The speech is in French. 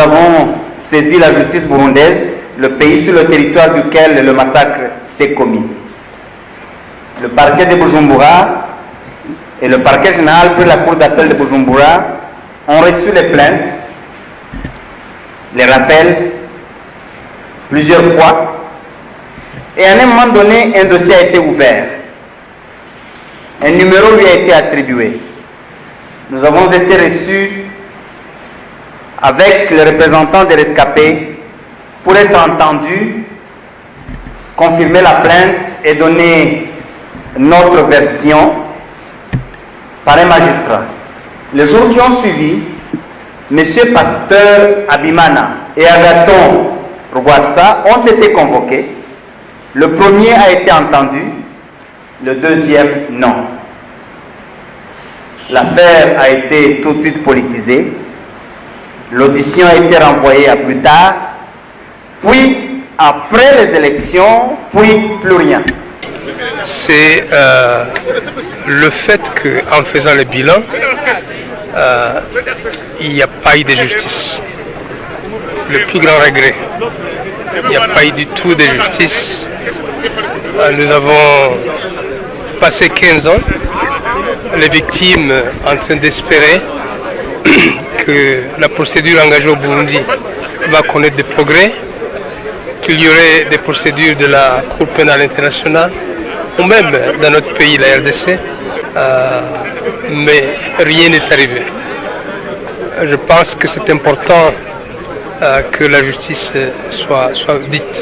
avons saisi la justice burundaise, le pays sur le territoire duquel le massacre s'est commis. Le parquet de Bujumbura et le parquet général pour la cour d'appel de Bujumbura ont reçu les plaintes, les rappels, plusieurs fois, et à un moment donné, un dossier a été ouvert. Un numéro lui a été attribué. Nous avons été reçus avec les représentants des rescapés pour être entendus, confirmer la plainte et donner notre version par un magistrat. Les jours qui ont suivi, M. Pasteur Habimana et Agathon Rwasa ont été convoqués. Le premier a été entendu, le deuxième non. L'affaire a été tout de suite politisée. L'audition a été renvoyée à plus tard, puis après les élections, puis plus rien. C'est le fait qu'en faisant le bilan, il n'y a pas eu de justice. C'est le plus grand regret. Il n'y a pas eu du tout de justice. Nous avons passé 15 ans, les victimes en train d'espérer que la procédure engagée au Burundi va connaître des progrès, qu'il y aurait des procédures de la Cour pénale internationale, ou même dans notre pays, la RDC, mais rien n'est arrivé. Je pense que c'est important que la justice soit dite.